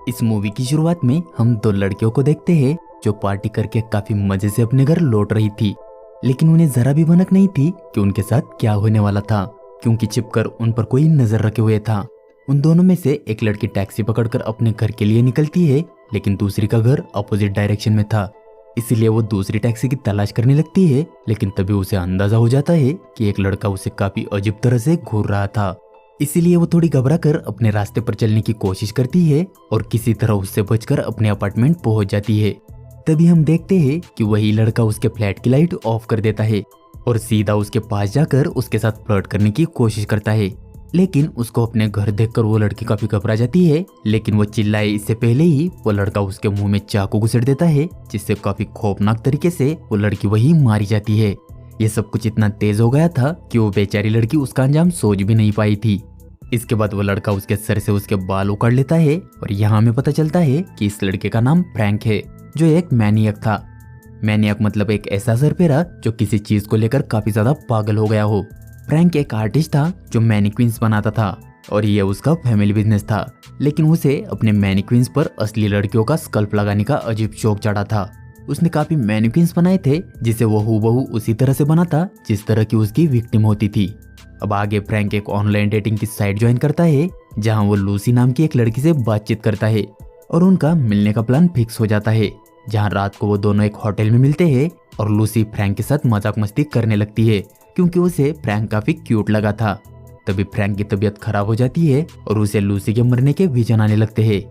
इस मूवी की शुरुआत में हम दो लड़कियों को देखते हैं जो पार्टी करके काफी मजे से अपने घर लौट रही थी, लेकिन उन्हें जरा भी भनक नहीं थी कि उनके साथ क्या होने वाला था, क्योंकि छिपकर उन पर कोई नजर रखे हुए था। उन दोनों में से एक लड़की टैक्सी पकड़कर अपने घर के लिए निकलती है, लेकिन दूसरी का घर अपोजिट डायरेक्शन में था, इसलिए वो दूसरी टैक्सी की तलाश करने लगती है। लेकिन तभी उसे अंदाजा हो जाता है कि एक लड़का उसे काफी अजीब तरह से घूर रहा था, इसीलिए वो थोड़ी घबराकर अपने रास्ते पर चलने की कोशिश करती है और किसी तरह उससे बचकर अपने अपार्टमेंट पहुंच जाती है। तभी हम देखते हैं कि वही लड़का उसके फ्लैट की लाइट ऑफ कर देता है और सीधा उसके पास जाकर उसके साथ फ्लर्ट करने की कोशिश करता है। लेकिन उसको अपने घर देखकर वो लड़की काफी घबरा जाती है, लेकिन वो चिल्लाए इससे पहले ही वो लड़का उसके मुंह में चाकू घुसेड़ देता है, जिससे काफी खौफनाक तरीके से वो लड़की वही मारी जाती है। ये सब कुछ इतना तेज हो गया था कि वो बेचारी लड़की उसका अंजाम सोच भी नहीं पाई थी। इसके बाद वो लड़का उसके सर से उसके बाल उखाड़ लेता है और यहाँ हमें पता चलता है कि इस लड़के का नाम फ्रैंक है, जो एक मैनियक था। मैनियक मतलब एक ऐसा सरपेरा जो किसी चीज को लेकर काफी ज्यादा पागल हो गया हो। फ्रैंक एक आर्टिस्ट था जो मैनिक्विन्स बनाता था और ये उसका फैमिली बिजनेस था, लेकिन उसे अपने मैनिक्विन्स पर असली लड़कियों का स्कल्प लगाने का अजीब शौक चढ़ा था। उसने काफी मैनिक्विन्स बनाए थे जिसे वो हूबहू उसी तरह से बनाता जिस तरह की उसकी विक्टिम होती थी। अब आगे फ्रैंक एक ऑनलाइन डेटिंग की साइट ज्वाइन करता है, जहां वो लूसी नाम की एक लड़की से बातचीत करता है और उनका मिलने का प्लान फिक्स हो जाता है, जहां रात को वो दोनों एक होटल में मिलते हैं और लूसी फ्रैंक के साथ मजाक मस्ती करने लगती है, क्योंकि उसे फ्रैंक काफी क्यूट लगा था। तभी फ्रैंक की तबीयत खराब हो जाती है और उसे लूसी के मरने के विजन आने लगते हैं।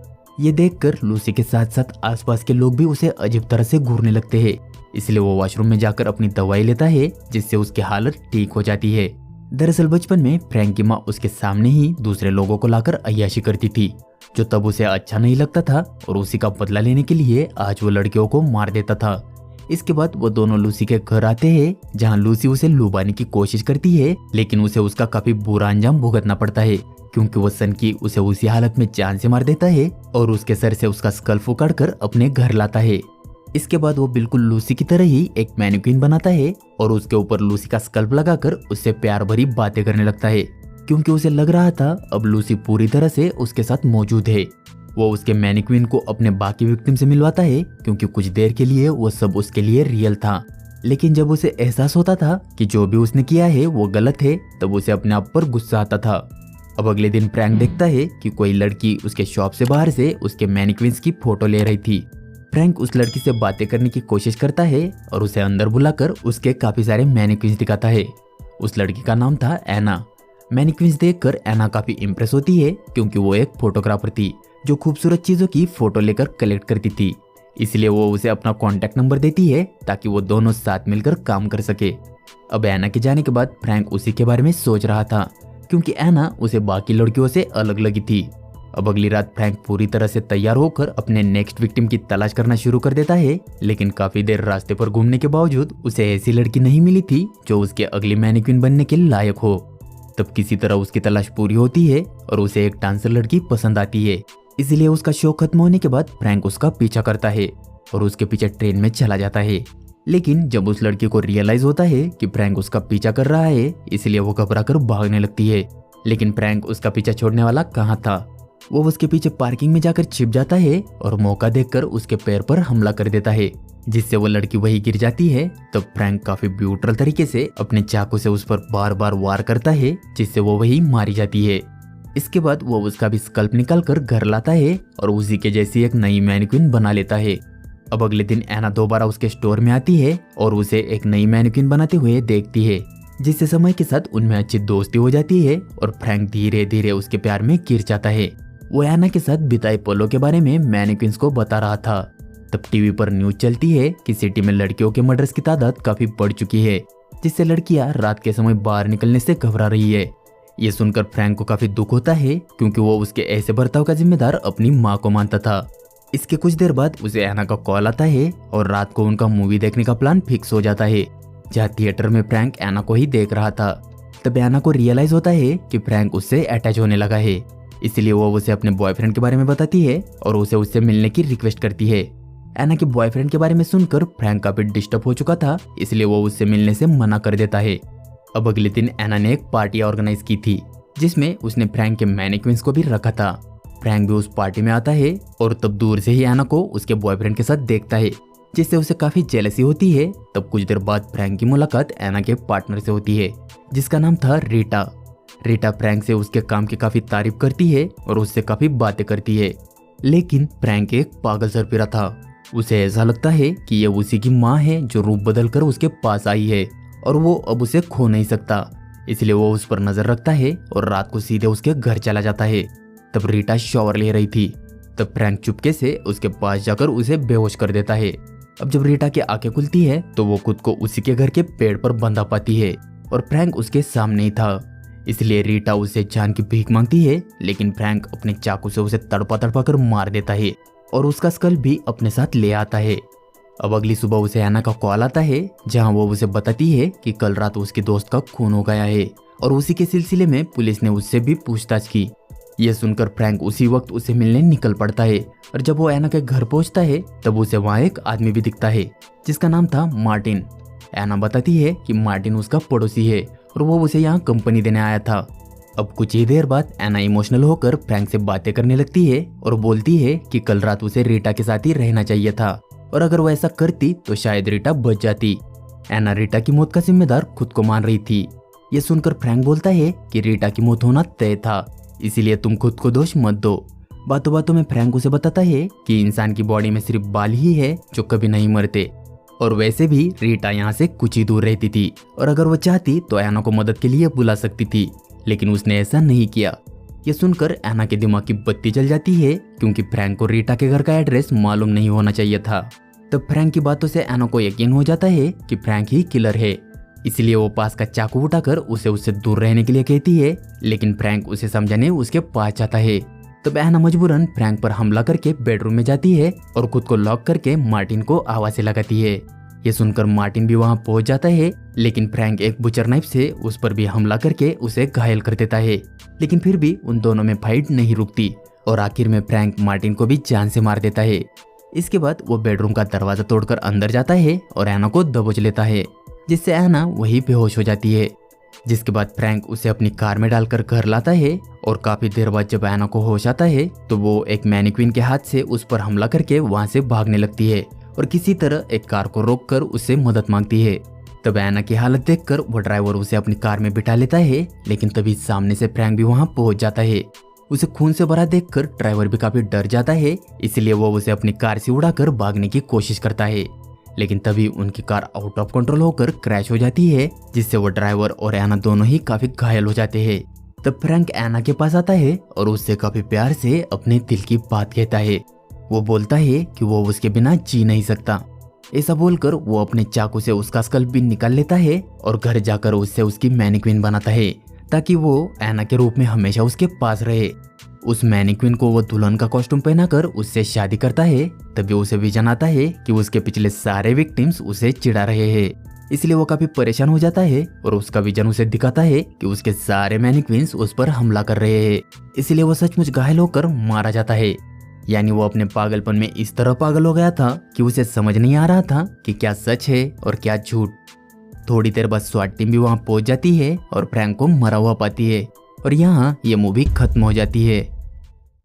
ये देखकर लूसी के साथ साथ आसपास के लोग भी उसे अजीब तरह से घूरने लगते हैं, इसलिए वो वॉशरूम में जाकर अपनी दवाई लेता है, जिससे उसकी हालत ठीक हो जाती है। दरअसल बचपन में फ्रैंक की माँ उसके सामने ही दूसरे लोगों को लाकर अय्याशी करती थी, जो तब उसे अच्छा नहीं लगता था और उसी का बदला लेने के लिए आज वो लड़कियों को मार देता था। इसके बाद वो दोनों लूसी के घर आते हैं, जहाँ लूसी उसे लुभाने की कोशिश करती है, लेकिन उसे उसका काफी बुरा अंजाम भुगतना पड़ता है, क्योंकि वो सनकी उसे उसी हालत में जान से मार देता है और उसके सर से उसका स्कल्प उखाड़ कर अपने घर लाता है। इसके बाद वो बिल्कुल लूसी की तरह ही एक मैनिक्विन बनाता है और उसके ऊपर लूसी का स्कल्प लगाकर उससे प्यार भरी बातें करने लगता है, क्योंकि उसे लग रहा था अब लूसी पूरी तरह से उसके साथ मौजूद है। वो उसके मैनिक्विन को अपने बाकी विक्टिम से मिलवाता है, क्योंकि कुछ देर के लिए वो सब उसके लिए रियल था, लेकिन जब उसे एहसास होता था कि जो भी उसने किया है वो गलत है, तब उसे अपने आप पर गुस्सा आता था। अब अगले दिन फ्रैंक देखता है कि कोई लड़की उसके शॉप से बाहर से उसके मैनिक्विन्स की फोटो ले रही थी। फ्रैंक उस लड़की से बातें करने की कोशिश करता है और उसे अंदर बुलाकर उसके काफी सारे मैनिक्विन्स दिखाता है। उस लड़की का नाम था एना। मैनिक्विन्स देखकर एना काफी इम्प्रेस होती है, क्योंकि वो एक फोटोग्राफर थी जो खूबसूरत चीजों की फोटो लेकर कलेक्ट करती थी, इसलिए वो उसे अपना कॉन्टेक्ट नंबर देती है ताकि वो दोनों साथ मिलकर काम कर सके। अब एना के जाने के बाद फ्रैंक उसी के बारे में सोच रहा था, क्योंकि एना उसे बाकी लड़कियों से अलग लगी थी। अब अगली रात फ्रैंक पूरी तरह से तैयार होकर अपने नेक्स्ट विक्टिम की तलाश करना शुरू कर देता है, लेकिन काफी देर रास्ते पर घूमने के बावजूद उसे ऐसी लड़की नहीं मिली थी जो उसके अगली मैनिक्विन बनने के लायक हो। तब किसी तरह उसकी तलाश पूरी होती है और उसे एक डांसर लड़की पसंद आती है, इसलिए उसका शो खत्म होने के बाद फ्रैंक उसका पीछा करता है और उसके पीछे ट्रेन में चला जाता है। लेकिन जब उस लड़की को रियलाइज होता है कि फ्रैंक उसका पीछा कर रहा है, इसलिए वो घबरा कर भागने लगती है, लेकिन फ्रैंक उसका पीछा छोड़ने वाला कहाँ था। वो उसके पीछे पार्किंग में जाकर छिप जाता है और मौका देखकर उसके पैर पर हमला कर देता है, जिससे वो लड़की वही गिर जाती है। तब फ्रैंक काफी ब्रूटल तरीके से अपने चाकू से उस पर बार बार वार करता है, जिससे वो वही मारी जाती है। इसके बाद वो उसका भी स्कल्प निकाल कर घर लाता है और उसी के जैसी एक नई मैनिक्विन बना लेता है। अब अगले दिन एना दोबारा उसके स्टोर में आती है और उसे एक नई मैनिक्विन बनाते हुए देखती है, जिससे समय के साथ उनमें अच्छी दोस्ती हो जाती है और फ्रैंक धीरे धीरे उसके प्यार में गिर जाता है। वो एना के साथ बिताए पलों के बारे में मैनिक्विन्स को बता रहा था। तब टीवी पर न्यूज चलती है कि सिटी में लड़कियों के मर्डर्स की तादाद काफी बढ़ चुकी है, जिससे लड़कियां रात के समय बाहर निकलने से घबरा रही है। ये सुनकर फ्रैंक को काफी दुख होता है, क्योंकि वो उसके ऐसे बर्ताव का जिम्मेदार अपनी माँ को मानता था। इसके कुछ देर बाद उसे एना का कॉल आता है और रात को उनका मूवी देखने का प्लान फिक्स हो जाता है, जहाँ थिएटर में फ्रैंक एना को ही देख रहा था। तब एना को रियलाइज होता है कि फ्रैंक उससे अटैच होने लगा है, इसलिए वो उसे अपने बॉयफ्रेंड के बारे में बताती है और उसे उससे मिलने की रिक्वेस्ट करती है। एना के बॉयफ्रेंड के बारे में सुनकर फ्रैंक काफी डिस्टर्ब हो चुका था, इसलिए वो उससे मिलने से मना कर देता है। अब अगले दिन एना ने एक पार्टी ऑर्गेनाइज की थी, जिसमें उसने फ्रैंक के मैनिक्विन्स को भी रखा था। फ्रैंक भी उस पार्टी में आता है और तब दूर से ही एना को उसके बॉयफ्रेंड के साथ देखता है, जिससे उसे काफी जेलसी होती है। तब कुछ देर बाद फ्रैंक की मुलाकात एना के पार्टनर से होती है, जिसका नाम था रीटा। रीटा फ्रैंक से उसके काम की काफी तारीफ करती है और उससे काफी बातें करती है, लेकिन फ्रैंक एक पागल सरपिरा था। उसे ऐसा लगता है कि ये उसी की माँ है जो रूप बदल कर उसके पास आई है और वो अब उसे खो नहीं सकता, इसलिए वो उस पर नजर रखता है और रात को सीधे उसके घर चला जाता है। तब रीटा शॉवर ले रही थी, तब फ्रैंक चुपके से उसके पास जाकर उसे बेहोश कर देता है। अब जब रीटा की आंखें खुलती है तो वो खुद को उसी के घर के पेड़ पर बंधा पाती है और फ्रैंक उसके सामने ही था, इसलिए रीटा उसे जान की भीख मांगती है, लेकिन फ्रैंक अपने चाकू से उसे तड़पा तड़पा कर मार देता है और उसका स्कल भी अपने साथ ले आता है। अब अगली सुबह उसे एना का कॉल आता है, जहां वो उसे बताती है कि कल रात उसके दोस्त का खून हो गया है और उसी के सिलसिले में पुलिस ने उससे भी पूछताछ की। यह सुनकर फ्रैंक उसी वक्त उसे मिलने निकल पड़ता है और जब वो एना के घर पहुंचता है तब उसे वहां एक आदमी भी दिखता है, जिसका नाम था मार्टिन। एना बताती है कि मार्टिन उसका पड़ोसी है और वो उसे यहाँ कंपनी देने आया था। अब कुछ ही देर बाद एना इमोशनल होकर फ्रैंक से बातें करने लगती है और बोलती है कि कल रात उसे रीटा के साथ ही रहना चाहिए था और अगर वो ऐसा करती तो शायद रीटा बच जाती। एना रीटा की मौत का जिम्मेदार खुद को मान रही थी। ये सुनकर फ्रैंक बोलता है कि रीटा की मौत होना तय था, इसीलिए तुम खुद को दोष मत दो। बातों बातों में फ्रैंक उसे बताता है कि इंसान की बॉडी में सिर्फ बाल ही है जो कभी नहीं मरते और वैसे भी रीटा यहाँ से कुछ ही दूर रहती थी और अगर वो चाहती तो एना को मदद के लिए बुला सकती थी, लेकिन उसने ऐसा नहीं किया। ये सुनकर एना के दिमाग की बत्ती जल जाती है, क्योंकि फ्रैंक को रीटा के घर का एड्रेस मालूम नहीं होना चाहिए था। तब फ्रैंक की बातों से एना को यकीन हो जाता है कि फ्रैंक ही किलर है, इसलिए वो पास का चाकू उठाकर उसे उससे दूर रहने के लिए कहती है, लेकिन फ्रैंक उसे समझाने उसके पास जाता है। तब एना मजबूरन फ्रैंक पर हमला करके बेडरूम में जाती है और खुद को लॉक करके मार्टिन को आवाज़ें लगाती है। ये सुनकर मार्टिन भी वहां पहुंच जाता है, लेकिन फ्रैंक एक बुचर नाइफ से उस पर भी हमला करके उसे घायल कर देता है, लेकिन फिर भी उन दोनों में फाइट नहीं रुकती और आखिर में फ्रैंक मार्टिन को भी जान से मार देता है। इसके बाद वो बेडरूम का दरवाजा तोड़कर अंदर जाता है और एना को दबोच लेता है, जिससे एना वही बेहोश हो जाती है। जिसके बाद फ्रैंक उसे अपनी कार में डालकर घर लाता है और काफी देर बाद जब एना को होश आता है तो वो एक मैनिक्विन के हाथ से उस पर हमला करके वहां से भागने लगती है और किसी तरह एक कार को रोककर उससे मदद मांगती है। तब एना की हालत देखकर वो ड्राइवर उसे अपनी कार में बिठा लेता है, लेकिन तभी सामने से फ्रैंक भी वहां पहुंच जाता है। उसे खून से भरा देखकर ड्राइवर भी काफी डर जाता है, इसलिए वो उसे अपनी कार से उड़ाकर भागने की कोशिश करता है, लेकिन तभी उनकी कार आउट ऑफ कंट्रोल होकर क्रैश हो जाती है, जिससे वो ड्राइवर और एना दोनों ही काफी घायल हो जाते हैं। तब फ्रैंक एना के पास आता है और उससे काफी प्यार से अपने दिल की बात कहता है। वो बोलता है कि वो उसके बिना जी नहीं सकता। ऐसा बोलकर वो अपने चाकू से उसका स्कल भी निकाल लेता है और घर जाकर उससे उसकी मैनिक्विन बनाता है, ताकि वो एना के रूप में हमेशा उसके पास रहे। उस मैनिक्विन को वो दुल्हन का कॉस्ट्यूम पहनाकर उससे शादी करता है। तभी उसे विजन आता है कि उसके पिछले सारे विक्टिम्स उसे चिढ़ा रहे हैं, इसलिए वो काफी परेशान हो जाता है और उसका विजन उसे दिखाता है कि उसके सारे मैनिक्विन्स उस पर हमला कर रहे हैं, इसलिए वो सचमुच घायल होकर मारा जाता है। यानी वो अपने पागलपन में इस तरह पागल हो गया था कि उसे समझ नहीं आ रहा था कि क्या सच है और क्या झूठ। थोड़ी देर बाद स्वाट टीम भी वहां पहुंच जाती है और फ्रैंक को मरा हुआ पाती है और यहाँ ये मूवी खत्म हो जाती है।